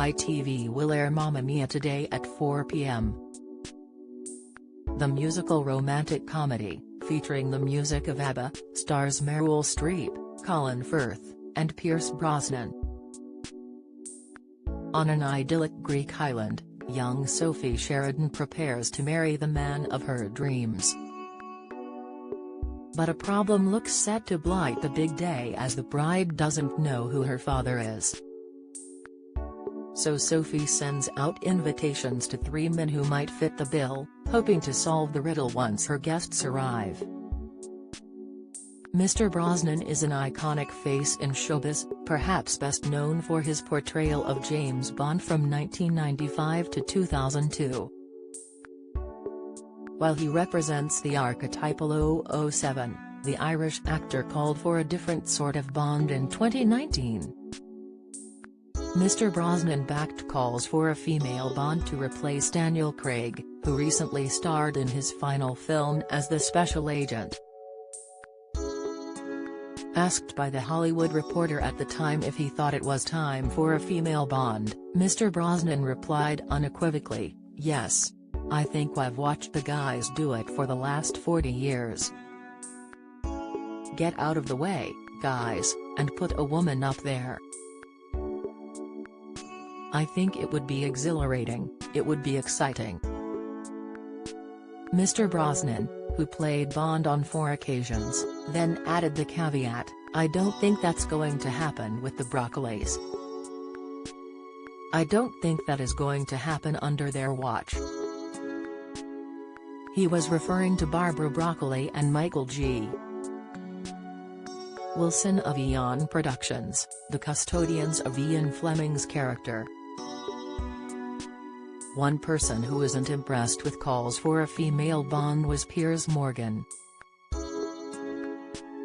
ITV will air Mamma Mia today at 4 p.m. The musical romantic comedy, featuring the music of ABBA, stars Meryl Streep, Colin Firth, and Piers Brosnan. On an idyllic Greek island, young Sophie Sheridan prepares to marry the man of her dreams. But a problem looks set to blight the big day as the bride doesn't know who her father is. So Sophie sends out invitations to 3 men who might fit the bill, hoping to solve the riddle once her guests arrive. Mr. Brosnan is an iconic face in showbiz, perhaps best known for his portrayal of James Bond from 1995 to 2002. While he represents the archetypal 007, the Irish actor called for a different sort of Bond in 2019. Mr. Brosnan backed calls for a female Bond to replace Daniel Craig, who recently starred in his final film as the Special Agent. Asked by The Hollywood Reporter at the time if he thought it was time for a female Bond, Mr. Brosnan replied unequivocally, "Yes. I think I've watched the guys do it for the last 40 years. Get out of the way, guys, and put a woman up there. I think it would be exhilarating, it would be exciting." Mr. Brosnan, who played Bond on 4 occasions, then added the caveat, "I don't think that's going to happen with the Broccolis. I don't think that is going to happen under their watch." He was referring to Barbara Broccoli and Michael G. Wilson of Eon Productions, the custodians of Ian Fleming's character. One person who isn't impressed with calls for a female Bond was Piers Morgan.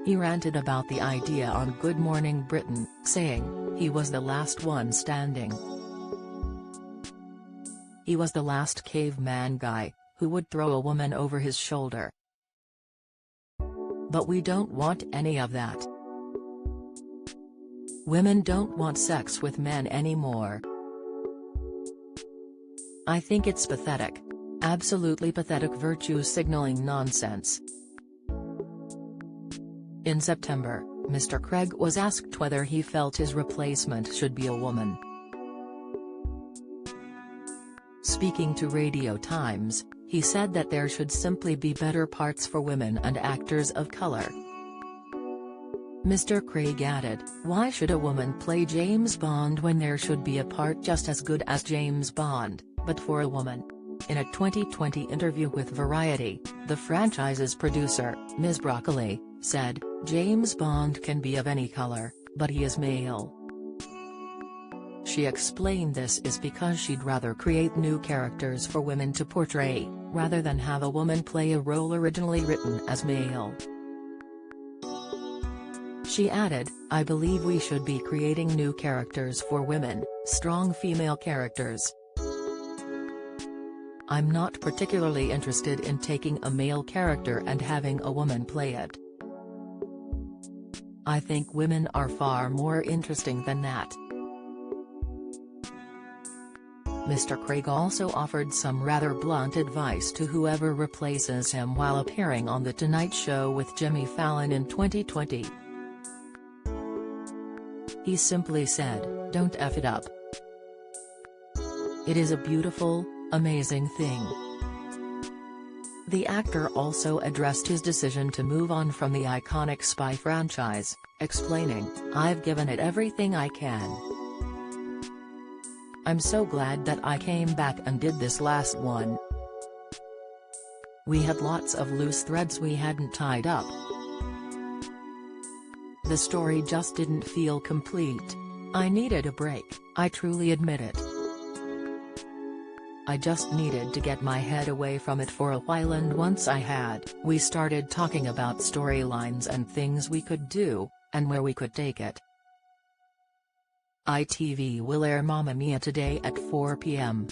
He ranted about the idea on Good Morning Britain, saying, he was the last one standing. He was the last caveman guy, who would throw a woman over his shoulder. But we don't want any of that. Women don't want sex with men anymore. I think it's pathetic. Absolutely pathetic virtue-signaling nonsense. In September, Mr. Craig was asked whether he felt his replacement should be a woman. Speaking to Radio Times, he said that there should simply be better parts for women and actors of color. Mr. Craig added, "Why should a woman play James Bond when there should be a part just as good as James Bond, but for a woman?" In a 2020 interview with Variety, the franchise's producer, Ms. Broccoli, said, "James Bond can be of any color, but he is male." She explained this is because she'd rather create new characters for women to portray, rather than have a woman play a role originally written as male. She added, "I believe we should be creating new characters for women, strong female characters. I'm not particularly interested in taking a male character and having a woman play it. I think women are far more interesting than that." Mr. Craig also offered some rather blunt advice to whoever replaces him while appearing on The Tonight Show with Jimmy Fallon in 2020. He simply said, "Don't F it up. It is a beautiful, amazing thing." The actor also addressed his decision to move on from the iconic spy franchise, explaining, "I've given it everything I can. I'm so glad that I came back and did this last one. We had lots of loose threads we hadn't tied up. The story just didn't feel complete. I needed a break, I truly admit it. I just needed to get my head away from it for a while, and once I had, we started talking about storylines and things we could do, and where we could take it." ITV will air Mamma Mia today at 4 p.m.